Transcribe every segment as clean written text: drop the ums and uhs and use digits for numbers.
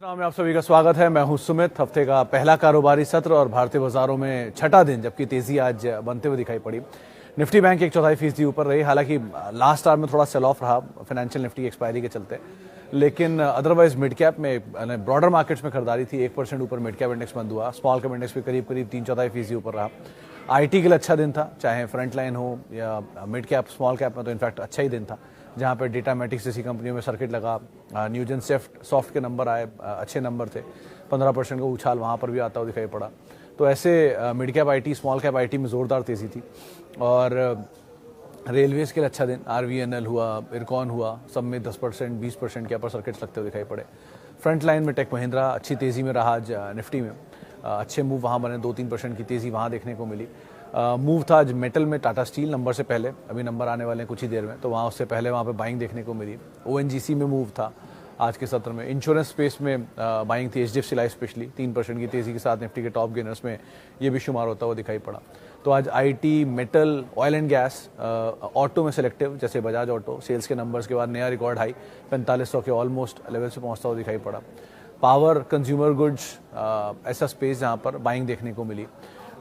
में आप सभी का स्वागत है। मैं हूं सुमित। हफ्ते का पहला कारोबारी सत्र और भारतीय बाजारों में छठा दिन, जबकि तेजी आज बनते हुए दिखाई पड़ी। निफ्टी बैंक 1/4% ऊपर रही। हालांकि लास्ट आवर में थोड़ा सेल ऑफ रहा फाइनेंशियल निफ्टी की एक्सपायरी के चलते, लेकिन अदरवाइज मिड कैप में ब्रॉडर मार्केट्स में खरीदारी थी। 1% ऊपर मिड कैप इंडेक्स बंद हुआ। स्मॉल कैप इंडेक्स भी करीब 3/4% ऊपर रहा। आईटी के लिए अच्छा दिन था, चाहे फ्रंट लाइन हो या मिड कैप स्मॉल कैप में, तो इनफैक्ट अच्छा ही दिन था, जहां पे डेटामेटिक्स जैसी कंपनियों में सर्किट लगा। न्यूजन सॉफ्ट के नंबर आए, अच्छे नंबर थे। 15% का उछाल वहां पर भी आता हुआ दिखाई पड़ा। तो ऐसे mid cap IT small cap IT में जोरदार तेजी थी। और रेलवेज के लिए अच्छा दिन, आरवीएनएल हुआ, इरकॉन हुआ, सब में 10% 20% के अपर सर्किट्स लगते हुए दिखाई पड़े। फ्रंट लाइन में टेक महिंद्रा अच्छी तेजी में रहा आज निफ्टी में। अच्छे मूव वहाँ बने, 2-3% की तेजी वहाँ देखने को मिली। मूव था आज मेटल में, टाटा स्टील नंबर से पहले, अभी नंबर आने वाले हैं कुछ ही देर में, तो वहाँ उससे पहले वहाँ पे बाइंग देखने को मिली। ओएनजीसी में मूव था आज के सत्र में। इंश्योरेंस स्पेस में बाइंग थी, एचडीएफसी लाइफ स्पेशली 3% की तेजी के साथ निफ्टी के टॉप गेनर्स में ये भी शुमार होता हुआ दिखाई पड़ा। तो आज IT, metal, oil and gas, auto में सिलेक्टिव जैसे बजाज ऑटो, सेल्स के नंबर्स के बाद नया रिकॉर्ड हाई 4500 के ऑलमोस्ट लेवल से पहुंचता हुआ दिखाई पड़ा। पावर, कंज्यूमर गुड्स, ऐसा स्पेस जहां पर बाइंग देखने को मिली।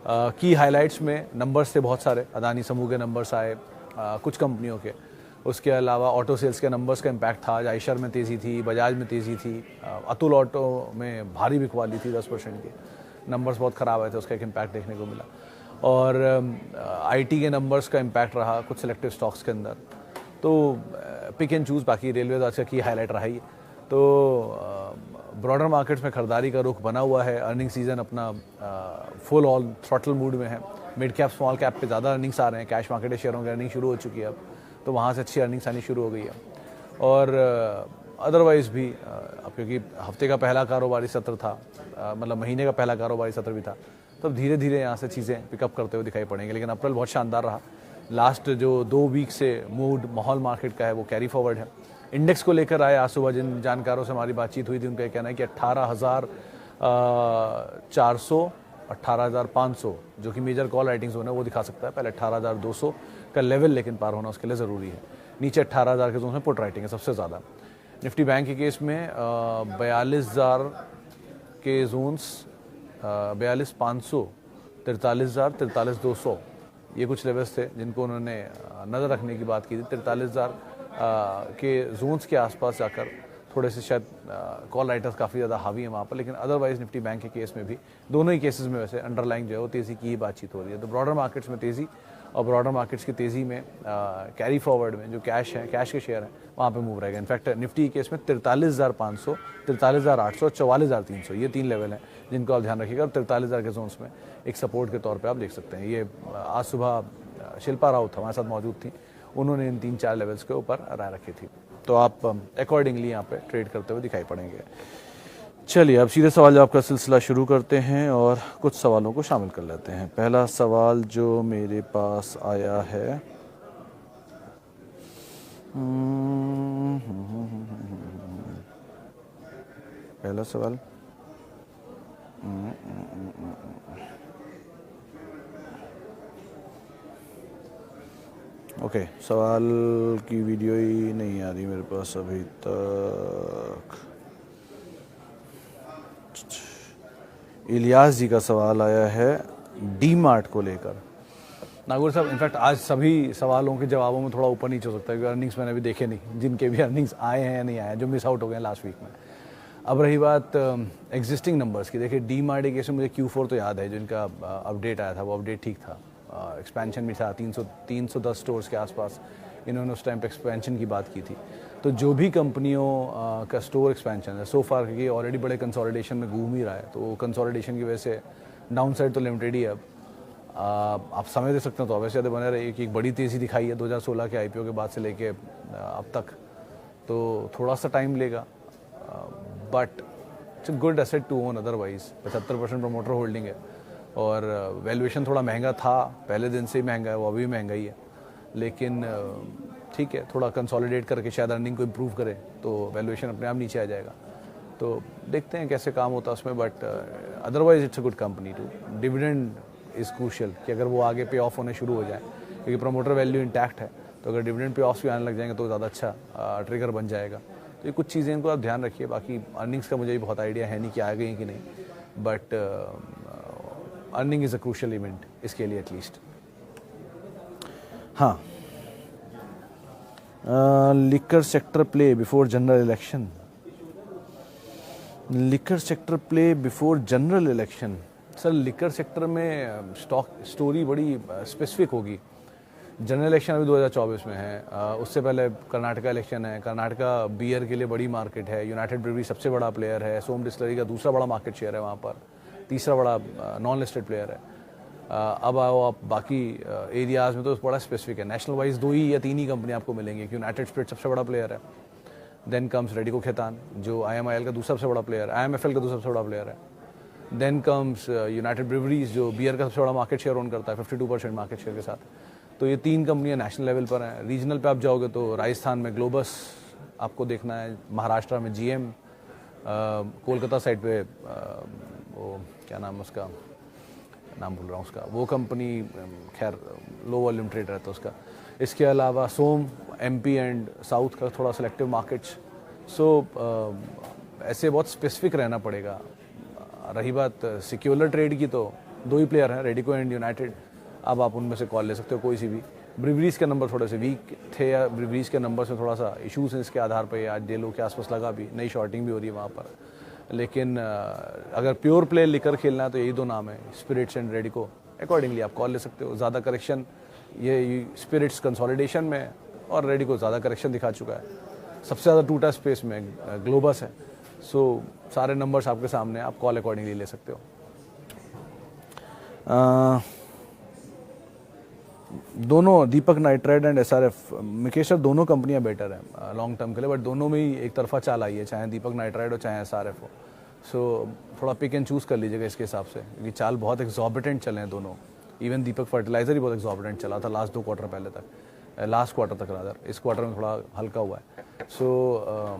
की हाइलाइट्स में नंबर्स थे बहुत सारे। अदानी समूह के नंबर्स आए कुछ कंपनियों के। उसके अलावा ऑटो सेल्स के नंबर्स का इम्पैक्ट था। आज आयशर में तेज़ी थी, बजाज में तेज़ी थी, अतुल ऑटो में भारी बिकवाली थी 10% की। नंबर्स बहुत ख़राब आए थे, उसका एक इम्पैक्ट देखने को मिला। और आईटी के नंबर्स का इम्पैक्ट रहा कुछ सिलेक्टिव स्टॉक्स के अंदर। तो पिक एंड चूज़, बाकी रेलवे आज की हाईलाइट रहा ही। तो ब्रॉडर मार्केट्स में खरीदारी का रुख बना हुआ है। अर्निंग सीजन अपना फुल ऑल थ्रॉटल मूड में है। मिड कैप स्मॉल कैप पे ज़्यादा अर्निंग्स आ रहे हैं। कैश मार्केट शेयरों की अर्निंग शुरू हो चुकी है अब, तो वहाँ से अच्छी अर्निंग्स आनी शुरू हो गई है। और अदरवाइज़ भी क्योंकि हफ्ते का पहला कारोबारी सत्र था, मतलब महीने का पहला कारोबारी सत्र भी था, तब धीरे धीरे यहाँ से चीज़ें पिकअप करते हुए दिखाई पड़ेंगे। लेकिन अप्रैल बहुत शानदार रहा। लास्ट जो 2 वीक से मूड माहौल मार्केट का है वो कैरी फॉरवर्ड है। इंडेक्स को लेकर आए, आज सुबह जिन जानकारों से हमारी बातचीत हुई थी उनका कहना है कि 18,400 18,500 जो कि मेजर कॉल राइटिंग्स होना है वो दिखा सकता है। पहले 18,200 का लेवल लेकिन पार होना उसके लिए ज़रूरी है। नीचे 18,000 के जोन में पुट राइटिंग है सबसे ज़्यादा। निफ्टी बैंक के केस में 42,000 के जोन्स, 42,500, 43,000, 43,200 ये कुछ लेवल्स थे जिनको उन्होंने नज़र रखने की बात की थी। 43,000 के जोन्स के आसपास जाकर थोड़े से शायद कॉल राइटर्स काफ़ी ज़्यादा हावी हैं वहाँ पर। लेकिन अदरवाइज निफ्टी बैंक के केस में भी, दोनों ही केसेस में वैसे अंडरलाइंग जो है वो तेज़ी की ही बातचीत हो रही है। तो ब्रॉडर मार्केट्स में तेज़ी, और ब्रॉडर मार्केट्स की तेज़ी में कैरी फॉरवर्ड में जो कैश है, कैश के शेयर हैं, वहाँ पे मूव रहेगा। इनफैक्ट निफ्टी के केस में 43,500, 43,800, 44,300 ये 3 लेवल हैं जिनको आप ध्यान रखिएगा। और 43,000 के जोन्स में एक सपोर्ट के तौर पर आप देख सकते हैं। ये आज सुबह शिल्पा राउत हमारे साथ मौजूद थी, उन्होंने इन 3-4 लेवल्स के ऊपर राय रखी थी। तो आप अकॉर्डिंगली यहाँ पे ट्रेड करते हुए दिखाई पड़ेंगे। चलिए अब सीधे सवाल जवाब का सिलसिला शुरू करते हैं और कुछ सवालों को शामिल कर लेते हैं। पहला सवाल जो मेरे पास आया है, पहला सवाल ओके, सवाल की वीडियो ही नहीं आ रही मेरे पास अभी तक। इलियास जी का सवाल आया है डी मार्ट को लेकर। नागौर साहब, इनफैक्ट आज सभी सवालों के जवाबों में थोड़ा ऊपर नीचे हो सकता है क्योंकि अर्निंग्स मैंने अभी देखे नहीं, जिनके भी अर्निंग्स आए हैं या नहीं आए हैं, जो मिस आउट हो गए लास्ट वीक में। अब रही बात एग्जिस्टिंग नंबर्स की, देखिए डी मार्ट के केस में मुझे Q4 तो याद है, जिनका अपडेट आया था वो अपडेट ठीक था। एक्सपेंशन भी था 310 स्टोर्स के आसपास, इन्होंने उस टाइम पे एक्सपेंशन की बात की थी। तो जो भी कंपनियों का स्टोर एक्सपेंशन है सो फार, क्योंकि ऑलरेडी बड़े कंसोलिडेशन में घूम ही रहा है, तो कंसोलिडेशन की वजह से डाउन साइड तो लिमिटेड ही है। अब आप समय दे सकते हैं तो वैसे बने रहे कि एक बड़ी तेज़ी दिखाई है 2016 के IPO के बाद से लेके अब तक, तो थोड़ा सा टाइम लेगा, but it's a good asset to own. Otherwise 75% promoter holding है और वैल्यूएशन थोड़ा महंगा था, पहले दिन से ही महंगा है, वो अभी महंगा ही है। लेकिन ठीक है, थोड़ा कंसोलिडेट करके शायद अर्निंग को इम्प्रूव करे तो वैल्यूएशन अपने आप नीचे आ जाएगा। तो देखते हैं कैसे काम होता है उसमें, but otherwise it's a good company too. Dividend is crucial कि अगर वो आगे पे ऑफ होने शुरू हो जाए, क्योंकि प्रमोटर वैल्यू इंटैक्ट है, तो अगर डिविडेंड पे ऑफ भी आने लग जाएंगे तो ज़्यादा अच्छा ट्रिगर बन जाएगा। तो ये कुछ चीज़ें इनको आप ध्यान रखिए। बाकी अर्निंग्स का मुझे भी बहुत आइडिया है नहीं कि आ गई हैं कि नहीं, but earning is a crucial event इसके लिए एटलीस्ट। हाँ, liquor sector play before general election. Liquor sector play before general election. Sir liquor sector में स्टॉक स्टोरी बड़ी स्पेसिफिक होगी। जनरल इलेक्शन अभी 2024 में है, उससे पहले कर्नाटका इलेक्शन है। कर्नाटका बियर के लिए बड़ी मार्केट है, यूनाइटेड ब्रेवरी सबसे बड़ा प्लेयर है, सोम डिस्टिलरी का दूसरा बड़ा मार्केट शेयर है वहाँ पर, तीसरा बड़ा नॉन लिस्टेड प्लेयर है। अब आओ आप बाकी एरियाज़ में तो बड़ा स्पेसिफिक है। नेशनल वाइज 2 ही या 3 ही कंपनी आपको मिलेंगी। यूनाइटेड स्पिरिट सबसे बड़ा प्लेयर है, देन कम्स रेडिको खेतान जो IMIL का दूसरा सबसे बड़ा प्लेयर है, IMFL का दूसरा सबसे बड़ा प्लेयर है। देन कम्स यूनाइटेड ब्रेवरीज जो बियर का सबसे बड़ा मार्केट शेयर ओन करता है 52% मार्केट शेयर के साथ। तो ये 3 कंपनियां नेशनल लेवल पर हैं। रीजनल पे आप जाओगे तो राजस्थान में ग्लोबस आपको देखना है, महाराष्ट्र में GM, कोलकाता साइड पे वो क्या नाम है उसका, नाम भूल रहा हूँ उसका, वो कंपनी खैर लो वॉल्यूम ट्रेड रहता है उसका। इसके अलावा सोम MP एंड साउथ का थोड़ा सेलेक्टिव मार्केट्स। सो ऐसे बहुत स्पेसिफिक रहना पड़ेगा। रही बात सिक्योलर ट्रेड की तो 2 ही प्लेयर हैं, रेडिको एंड यूनाइटेड। अब आप उनमें से कॉल ले सकते हो कोई सी भी। ब्रिवरीज के नंबर थोड़े से वीक थे, या ब्रिवरीज के नंबर से थोड़ा सा इशूज़ हैं इसके आधार पर। आज डेलो के आसपास लगा भी, नई शॉर्टिंग भी हो रही है वहाँ पर। लेकिन अगर प्योर प्ले लिकर खेलना है तो यही 2 नाम है, स्पिरिट्स एंड रेडिको। अकॉर्डिंगली आप कॉल ले सकते हो। ज़्यादा करेक्शन ये स्पिरिट्स कंसोलिडेशन में और रेडिको ज़्यादा करेक्शन दिखा चुका है। सबसे ज़्यादा टूटा स्पेस में ग्लोबस है। सो सारे नंबर्स आपके सामने, आप कॉल अकॉर्डिंगली ले सकते हो। दोनों Deepak nitrite and SRF, Mukesh sir, दोनों कंपनियां बेटर हैं लॉन्ग टर्म के लिए, बट दोनों में ही एक तरफा चाल आई है, चाहे दीपक नाइट्राइट हो चाहे SRF हो। सो थोड़ा पिक एंड चूज़ कर लीजिएगा इसके हिसाब से, क्योंकि चाल बहुत एक्सॉर्बिटेंट चले हैं दोनों। इवन दीपक फर्टिलाइजर ही बहुत एक्सॉर्बिटेंट चला था लास्ट 2 क्वार्टर पहले तक, लास्ट क्वार्टर तक रादर। इस क्वार्टर में थोड़ा हल्का हुआ है। सो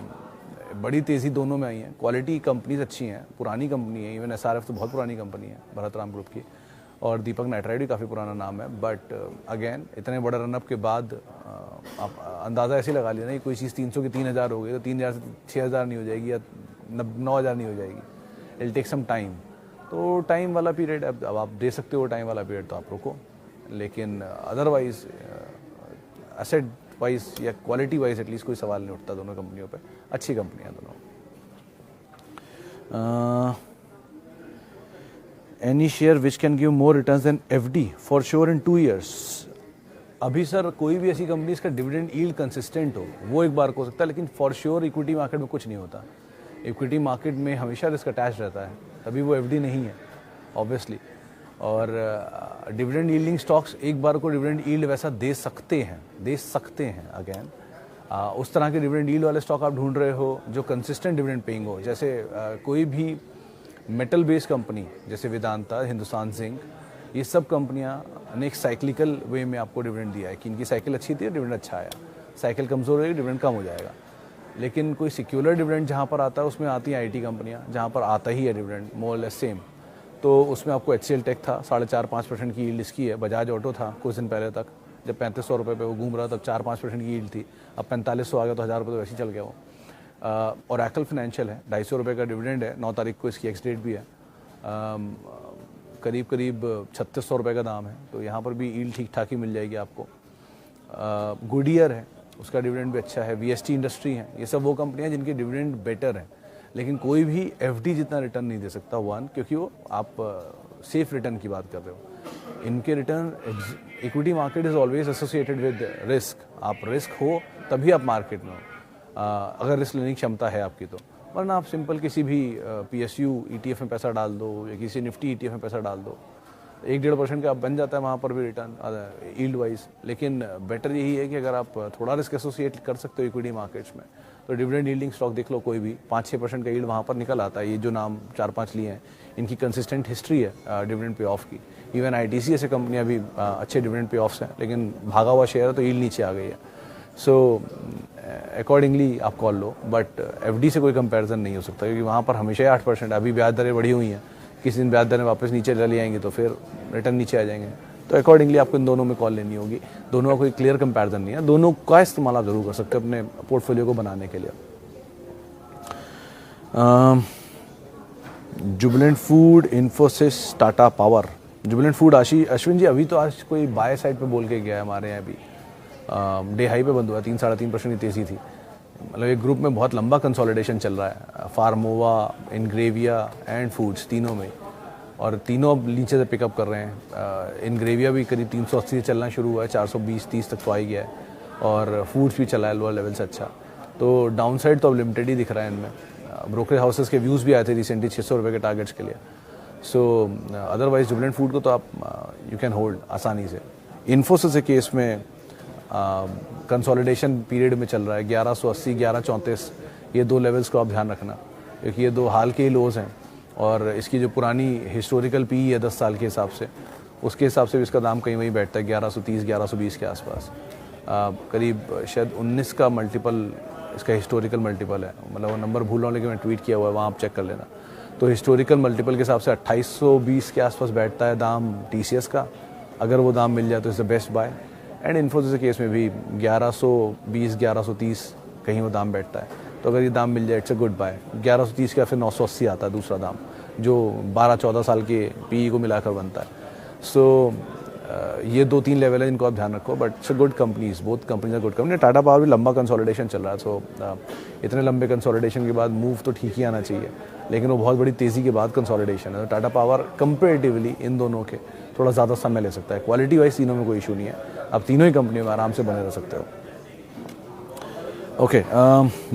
बड़ी तेज़ी दोनों में आई है। क्वालिटी कंपनीज अच्छी हैं, पुरानी कंपनी है। इवन SRF तो बहुत पुरानी कंपनी है भरतराम ग्रुप की, और दीपक नाइट्राइट भी काफ़ी पुराना नाम है। बट अगेन इतने बड़े रनअप के बाद आप अंदाज़ा ऐसे लगा लिया ना, कोई चीज़ 300 की 3000 हो गई तो 3000 से 6000 नहीं हो जाएगी, या 9000 नहीं हो जाएगी। It take some time. तो टाइम वाला पीरियड अब आप दे सकते हो, टाइम वाला पीरियड तो आप रुको। लेकिन अदरवाइज एसेट वाइज या क्वालिटी वाइज एटलीस्ट कोई सवाल नहीं उठता दोनों कंपनियों पे। अच्छी कंपनियां दोनों। Any share which can give more returns than FD for sure in 2 years। अभी सर कोई भी ऐसी कंपनी इसका डिविडेंड यील्ड कंसिस्टेंट हो वो एक बार को हो सकता है, लेकिन फॉर श्योर इक्विटी मार्केट में कुछ नहीं होता। इक्विटी मार्केट में हमेशा रिस्क अटैच रहता है, तभी वो FD नहीं है ऑब्वियसली। और डिविडेंड यील्डिंग स्टॉक्स एक बार को डिविडेंड यील्ड वैसा दे सकते हैं अगेन। उस तरह के डिविडेंड यील्ड वाले स्टॉक आप ढूंढ रहे हो जो कंसिस्टेंट डिविडेंड पेइंग हो। जैसे कोई भी मेटल बेस्ड कंपनी जैसे वेदांता, हिंदुस्तान जिंक, ये सब कंपनियां ने एक साइक्लिकल वे में आपको डिविडेंड दिया है कि इनकी साइकिल अच्छी थी, डिविडेंड अच्छा आया। साइकिल कमज़ोर होगी, डिविडेंड कम हो जाएगा। लेकिन कोई सिक्योलर डिविडेंड जहाँ पर आता है उसमें आती हैं IT कंपनियाँ, जहाँ पर आता ही है डिविडेंड मोर लेस सेम। तो उसमें आपको HCL टेक था, 4.5-5% की यील्ड इसकी है। बजाज ऑटो था कुछ दिन पहले तक, जब 3500 रुपये पे वो घूम रहा तब 4-5% की यील्ड थी। अब 4500 आ गया तो 1000 रुपये तो वैसे ही चल गया वो। और Oracle फाइनेंशियल है, 250 रुपये का डिविडेंड है। 9 तारीख को इसकी एक्स डेट भी है। करीब 3600 रुपये का दाम है, तो यहाँ पर भी यील्ड ठीक ठाक ही मिल जाएगी आपको। गुडियर है, उसका डिविडेंड भी अच्छा है। VST इंडस्ट्री है, ये सब वो कंपनियाँ जिनके डिविडेंड बेटर हैं। लेकिन कोई भी FD जितना रिटर्न नहीं दे सकता, क्योंकि वो आप सेफ रिटर्न की बात कर रहे हो। इनके return, equity market is always associated with risk. आप रिस्क हो तभी आप मार्केट में हो, अगर रिस्क लेने की क्षमता है आपकी तो। वरना आप सिंपल किसी भी PSU ETF में पैसा डाल दो या किसी निफ्टी ETF में पैसा डाल दो, 1-1.5% का आप बन जाता है वहाँ पर भी रिटर्न यील्ड वाइज। लेकिन बेटर यही है कि अगर आप थोड़ा रिस्क एसोसिएट कर सकते हो इक्विटी मार्केट्स में, तो डिविडेंड यील्डिंग स्टॉक देख लो, कोई भी 5-6% का यील्ड वहाँ पर निकल आता है। ये जो नाम 4-5 लिए हैं, इनकी कंसिस्टेंट हिस्ट्री है डिविडेंड पे ऑफ की। इवन ITC ऐसे कंपनियाँ भी अच्छे डिविडेंड पे ऑफ्स हैं, लेकिन भागा हुआ शेयर है तो यील्ड नीचे आ गई है। सो अकॉर्डिंगली आप कॉल लो, बट FD से कोई कंपैरिजन नहीं हो सकता, क्योंकि वहाँ पर हमेशा ही 8%। अभी ब्याज दरें बढ़ी हुई हैं, किसी दिन ब्याज दरें वापस नीचे चली आएंगी तो फिर रिटर्न नीचे आ जाएंगे। तो अकॉर्डिंगली आपको इन दोनों में कॉल लेनी होगी। दोनों का कोई क्लियर कंपैरिजन नहीं है, दोनों का इस्तेमाल आप जरूर कर सकते हैं अपने पोर्टफोलियो को बनाने के लिए। Jubilant Food, Infosys, Tata power. Jubilant Food Ashwin ji अभी तो आज कोई बाय साइड पे बोल के गया है हमारे यहाँ भी, डे हाई पे बंद हुआ, 3-3.5% की तेज़ी थी। मतलब एक ग्रुप में बहुत लंबा कंसोलिडेशन चल रहा है, फार्मोवा, इनग्रेविया एंड फूड्स तीनों में, और तीनों अब नीचे से पिकअप कर रहे हैं। इनग्रेविया भी करीब 380 से चलना शुरू हुआ है, 420-30 तक तो आ ही गया है, और फूड्स भी चला है लोअर लेवल से अच्छा। तो डाउन साइड तो अब लिमिटेड ही दिख रहा है इनमें। ब्रोकरेज हाउसेस के व्यूज़ भी आए थे रिसेंटली 600 रुपये के टारगेट्स के लिए। सो अदरवाइज जुबिलेंट फूड को तो आप यू कैन होल्ड आसानी से। इन्फोसिस के केस में कंसोलिडेशन पीरियड में चल रहा है, 1180, 1134, ये दो लेवल्स को आप ध्यान रखना, क्योंकि ये दो हाल के ही लोज हैं, और इसकी जो पुरानी हिस्टोरिकल पी है 10 साल के हिसाब से, उसके हिसाब से भी इसका दाम कहीं वहीं बैठता है 1130, 1120 के आसपास। करीब शायद 19 का मल्टीपल इसका हिस्टोरिकल मल्टीपल है, मतलब वो नंबर भूल रहा हूँ लेकिन मैं ट्वीट किया हुआ है, वहाँ आप चेक कर लेना। तो हिस्टोरिकल मल्टीपल के हिसाब से 2820 के आसपास बैठता है दाम टीसीएस का। अगर वो दाम मिल जाए तो it's the best buy. And Infosys के केस में भी 1120, 1130 कहीं वो दाम बैठता है, तो अगर ये दाम मिल जाए इट्स अ गुड बाय। 1130 का फिर 980 आता है दूसरा दाम, जो 12-14 साल के पीई को मिलाकर बनता है। सो ये 2-3 लेवल है जिनको आप ध्यान रखो, but it's a good companies, both companies are good company. Tata power भी लंबा कंसोलिडेशन चल रहा है, सो इतने लंबे कंसोलिडेशन के बाद मूव तो ठीक ही आना चाहिए, लेकिन वो बहुत बड़ी तेज़ी के बाद कंसोलिडेशन है। तो टाटा पावर कंपेरेटिवली इन दोनों के थोड़ा ज़्यादा समय ले सकता है। क्वालिटी वाइज तीनों में कोई इशू नहीं है, आप तीनों ही कंपनियों में आराम से बने रह सकते हो। Okay,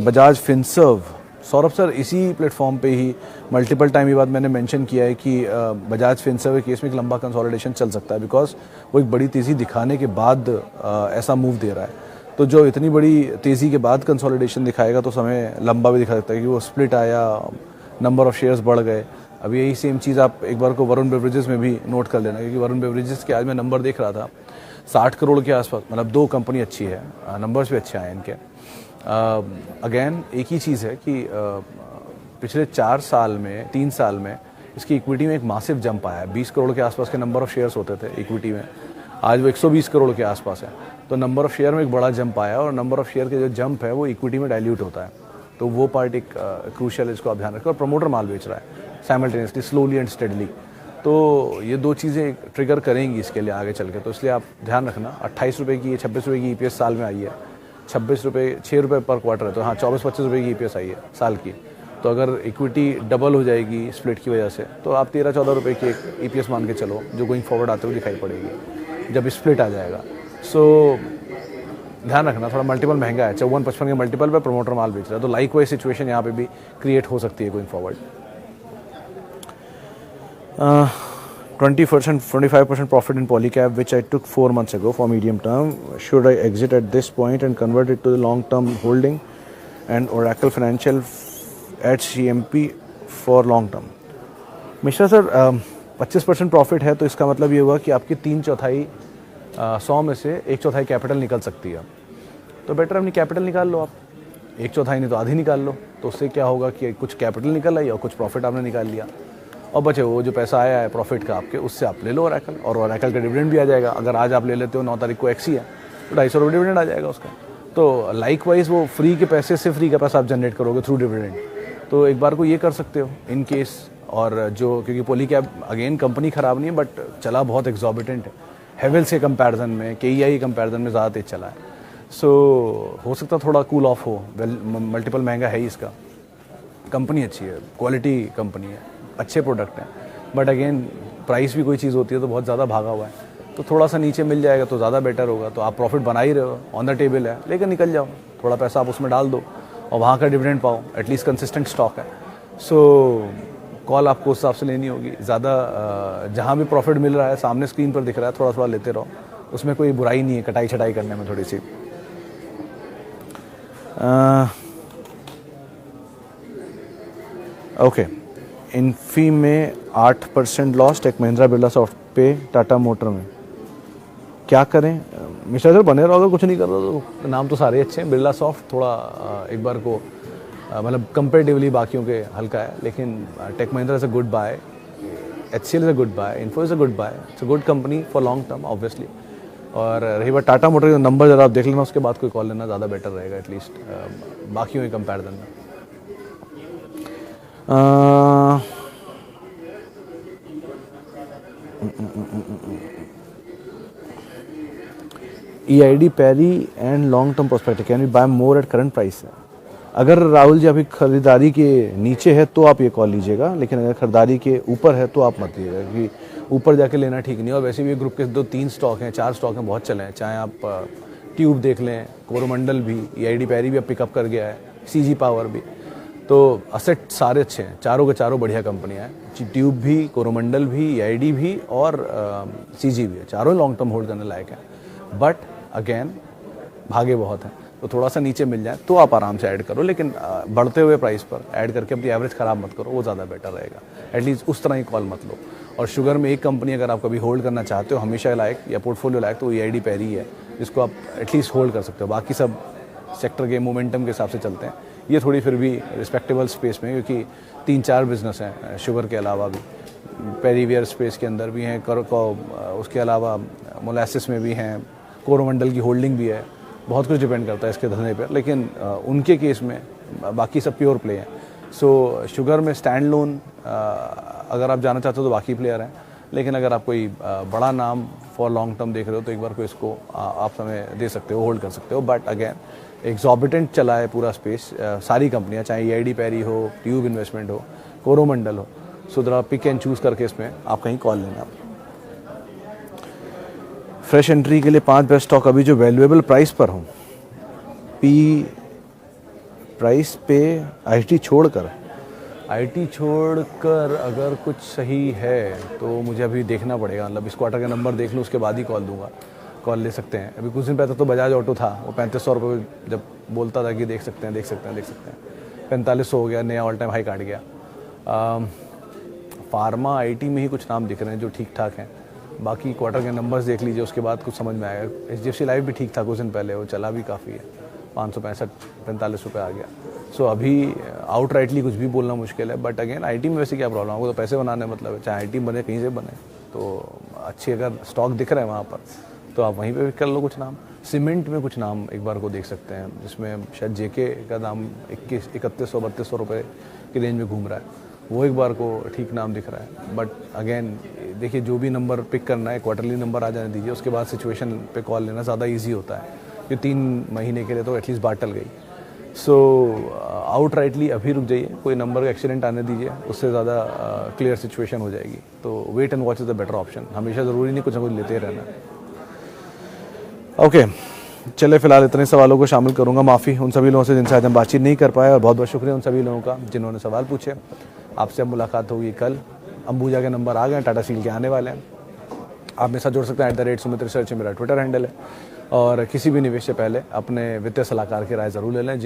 Bajaj Finserv, Saurabh sir इसी प्लेटफॉर्म पे ही मल्टीपल टाइम ये बात मैंने मेंशन किया है कि बजाज फिनसर्व के केस में एक लंबा कंसोलिडेशन चल सकता है, बिकॉज वो एक बड़ी तेज़ी दिखाने के बाद ऐसा मूव दे रहा है। तो जो इतनी बड़ी तेज़ी के बाद कंसोलिडेशन दिखाएगा तो समय लंबा भी दिखा सकता है, कि वो स्प्लिट आया, नंबर ऑफ शेयर्स बढ़ गए। अब यही सेम चीज़ आप एक बार को वरुण बेवरेजेस में भी नोट कर लेना, क्योंकि वरुण बेवरेजेस के आज मैं नंबर देख रहा था 60 करोड़ के आसपास, मतलब दो कंपनी अच्छी है, नंबर्स भी अच्छे आए इनके। अगेन एक ही चीज़ है कि पिछले 3 साल में इसकी इक्विटी में एक मासिव जंप आया है। 20 करोड़ के आसपास के नंबर ऑफ शेयर्स होते थे इक्विटी में, आज वो 120 करोड़ के आसपास है। तो नंबर ऑफ शेयर में एक बड़ा जंप आया, और नंबर ऑफ शेयर के जो जंप है वो इक्विटी में डाइल्यूट होता है, तो वो पार्ट एक क्रूशियल, इसको आप ध्यान रखें। और प्रमोटर माल बेच रहा है साइमल्टेनियसली, स्लोली एंड स्टेडली, तो ये दो चीज़ें ट्रिगर करेंगी इसके लिए आगे चल के। तो इसलिए आप ध्यान रखना, 28 रुपये की 26 रुपये की ईपीएस साल में आई है, 26 रुपये 6 रुपये पर क्वार्टर है, तो हाँ 24-25 रुपये की ईपीएस आई है साल की। तो अगर इक्विटी डबल हो जाएगी स्प्लिट की वजह से, तो आप 13-14 रुपये की एक ईपीएस मान के चलो, जो गोइंग फॉरवर्ड आते हुए दिखाई पड़ेगी जब स्प्लिट आ जाएगा। सो ध्यान रखना, थोड़ा मल्टीपल महंगा है, 54-55 के मल्टीपल पे प्रमोटर माल बेच रहा है, तो लाइक वाइज सिचुएशन यहाँ पे भी क्रिएट हो सकती है going forward. 25% profit in Polycab, which I took 4 months ago for medium term. Should I exit at this point and convert it to the long term holding? And Oracle Financial at CMP for long term. Mishra sir, 25% profit है, तो इसका मतलब ये हुआ कि आपकी 3/4 100 में से 1/4 कैपिटल निकल सकती है, तो बेटर अपनी कैपिटल निकाल लो आप, 1/4 नहीं तो आधी निकाल लो। तो उससे क्या होगा कि कुछ कैपिटल निकल आई और कुछ प्रॉफिट आपने निकाल लिया, और बचे वो जो पैसा आया है प्रॉफिट का आपके, उससे आप ले लो ओरेकल, और ओरेकल का डिविडेंड भी आ जाएगा। अगर आज आप ले लेते हो 9 तारीख को एक्सी है, तो 250 रुपये डिविडेंड आ जाएगा उसका। तो लाइक वाइज वो फ्री के पैसे से फ्री का पैसा आप जनरेट करोगे थ्रू डिविडेंड, तो एक बार को ये कर सकते हो इन केस। और जो क्योंकि पॉलीकैब अगेन कंपनी ख़राब नहीं है, बट चला बहुत एग्जॉर्बिटेंट है, हेवेल्स के कंपैरिजन में, केईआई कंपैरिजन में ज़्यादा तेज चला है। सो हो सकता है थोड़ा कूल ऑफ हो, मल्टीपल महंगा है ही इसका, कंपनी अच्छी है, क्वालिटी कंपनी है, अच्छे प्रोडक्ट हैं, बट अगेन प्राइस भी कोई चीज़ होती है तो बहुत ज़्यादा भागा हुआ है, तो थोड़ा सा नीचे मिल जाएगा तो ज़्यादा बेटर होगा। तो आप प्रॉफिट बना ही रहे हो, ऑन द टेबल है, लेकर निकल जाओ, थोड़ा पैसा आप उसमें डाल दो और वहाँ का डिविडेंड पाओ, एटलीस्ट कंसिस्टेंट स्टॉक है। सो कॉल आपको उस हिसाब से लेनी होगी। ज़्यादा जहाँ भी प्रॉफिट मिल रहा है सामने स्क्रीन पर दिख रहा है, थोड़ा थोड़ा लेते रहो, उसमें कोई बुराई नहीं है कटाई छटाई करने में थोड़ी सी। ओके, इन्फी में 8% loss, tech Mahindra Birla soft पे, टाटा मोटर में क्या करें? मिस्टर सर बने रहोगे, कुछ नहीं कर रहे तो नाम तो सारे अच्छे हैं। बिरला सॉफ्ट थोड़ा एक बार को मतलब कंपेरेटिवली बाकियों के हल्का है, लेकिन tech Mahindra is a good buy, HCL is a good buy, info is a good buy, it's a good company for long term obviously. और रही बात टाटा मोटर के नंबर ज़रा आप देख लेना, उसके बाद कोई कॉल लेना ज़्यादा बेटर रहेगा, एटलीस्ट बाकियों के कंपेरिजन में। EID Parry and long term prospect can be buy more at current price. अगर राहुल जी अभी खरीदारी के नीचे है तो आप ये कॉल लीजिएगा, लेकिन अगर खरीदारी के ऊपर है तो आप मत लीजिएगा, क्योंकि ऊपर जाके लेना ठीक नहीं है। और वैसे भी ग्रुप के 2-3 स्टॉक हैं, 4 स्टॉक हैं, बहुत चले हैं। चाहे आप ट्यूब देख लें, कोरोमंडल भी, EID पैरी भी अब पिकअप कर गया है, CG पावर भी। तो असेट सारे अच्छे हैं, चारों के चारों बढ़िया कंपनियां हैं। ट्यूब भी, कोरोमंडल भी, EID भी और CG भी है, चारों लॉन्ग टर्म होल्ड करने लायक हैं। बट अगेन भागे बहुत हैं, तो थोड़ा सा नीचे मिल जाए तो आप आराम से ऐड करो, लेकिन बढ़ते हुए प्राइस पर ऐड करके अपनी एवरेज ख़राब मत करो, वो ज़्यादा बेटर रहेगा। एटलीस्ट उस तरह ही कॉल मत लो। और शुगर में एक कंपनी अगर आप कभी होल्ड करना चाहते हो हमेशा लायक या पोर्टफोलियो लायक, तो EID पैरी है, जिसको आप एटलीस्ट होल्ड कर सकते हो। बाकी सब सेक्टर के मोमेंटम के हिसाब से चलते हैं, ये थोड़ी फिर भी रिस्पेक्टेबल स्पेस में, क्योंकि 3-4 बिजनेस हैं शुगर के अलावा भी। पेरीवियर स्पेस के अंदर भी हैं, उसके अलावा मोलासिस में भी हैं, कोरोमंडल की होल्डिंग भी है। बहुत कुछ डिपेंड करता है इसके धंधे पर, लेकिन उनके केस में बाकी सब प्योर प्ले हैं। सो शुगर में स्टैंड लोन अगर आप जाना चाहते हो तो बाकी प्लेयर हैं, लेकिन अगर आप कोई बड़ा नाम फॉर लॉन्ग टर्म देख रहे हो तो एक बार को इसको आप समय दे सकते हो, होल्ड कर सकते हो। बट अगेन एग्जॉर्बिटेंट चला है पूरा स्पेस, सारी कंपनियां, चाहे EID पैरी हो, ट्यूब इन्वेस्टमेंट हो, कोरोमंडल हो। सो जरा पिक एंड चूज़ करके इसमें आप कहीं कॉल लेना। फ्रेश एंट्री के लिए 5 बेस्ट स्टॉक अभी जो वैल्यूएबल प्राइस पर हो, P प्राइस पे IT छोड़कर अगर कुछ सही है तो मुझे अभी देखना पड़ेगा। मतलब इस क्वार्टर का नंबर देख लूँ, उसके बाद ही कॉल दूंगा। कॉल ले सकते हैं। अभी कुछ दिन पहले तो बजाज ऑटो था, वो 3500 रुपये जब बोलता था कि देख सकते हैं 4500 हो गया, नया ऑल टाइम हाई काट गया। फार्मा IT में ही कुछ नाम दिख रहे हैं जो ठीक ठाक हैं। बाकी क्वार्टर के नंबर्स देख लीजिए, उसके बाद कुछ समझ में आएगा। HDFC लाइफ भी ठीक था कुछ दिन पहले, वो चला भी काफ़ी है, 565-45 रुपये आ गया। सो अभी आउटराइटली कुछ भी बोलना मुश्किल है। बट अगेन IT में वैसे क्या प्रॉब्लम है, वो तो पैसे बनाने मतलब है, चाहे IT बने कहीं से बने, तो अच्छे अगर स्टॉक दिख रहे हैं वहाँ पर तो आप वहीं पे भी कर लो कुछ नाम। सीमेंट में कुछ नाम एक बार को देख सकते हैं, जिसमें शायद JK का दाम 3100-3200 रुपये की रेंज में घूम रहा है, वो एक बार को ठीक नाम दिख रहा है। बट अगेन देखिए, जो भी नंबर पिक करना है क्वार्टरली नंबर आ जाने दीजिए, उसके बाद सिचुएशन पे कॉल लेना ज़्यादा ईजी होता है। ये 3 महीने के लिए तो एटलीस्ट बात टल गई। सो आउटराइटली अभी रुक जाइए, कोई नंबर का एक्सीडेंट आने दीजिए, उससे ज़्यादा क्लियर सिचुएशन हो जाएगी। तो wait and watch is the better option. हमेशा ज़रूरी नहीं कुछ ना कुछ लेते रहना। ओके, चले फिलहाल इतने सवालों को शामिल करूंगा। माफ़ी उन सभी लोगों से जिनसे आज हम बातचीत नहीं कर पाए, और बहुत बहुत शुक्रिया उन सभी लोगों का जिन्होंने सवाल पूछे। आपसे अब मुलाकात होगी कल। अंबुजा के नंबर आ गए, टाटा स्टील के आने वाले हैं। आप मेरे साथ जुड़ सकते हैं @सुमित रिसर्च मेरा ट्विटर हैंडल है। और किसी भी निवेश से पहले अपने वित्तीय सलाहकार की राय ज़रूर ले लें।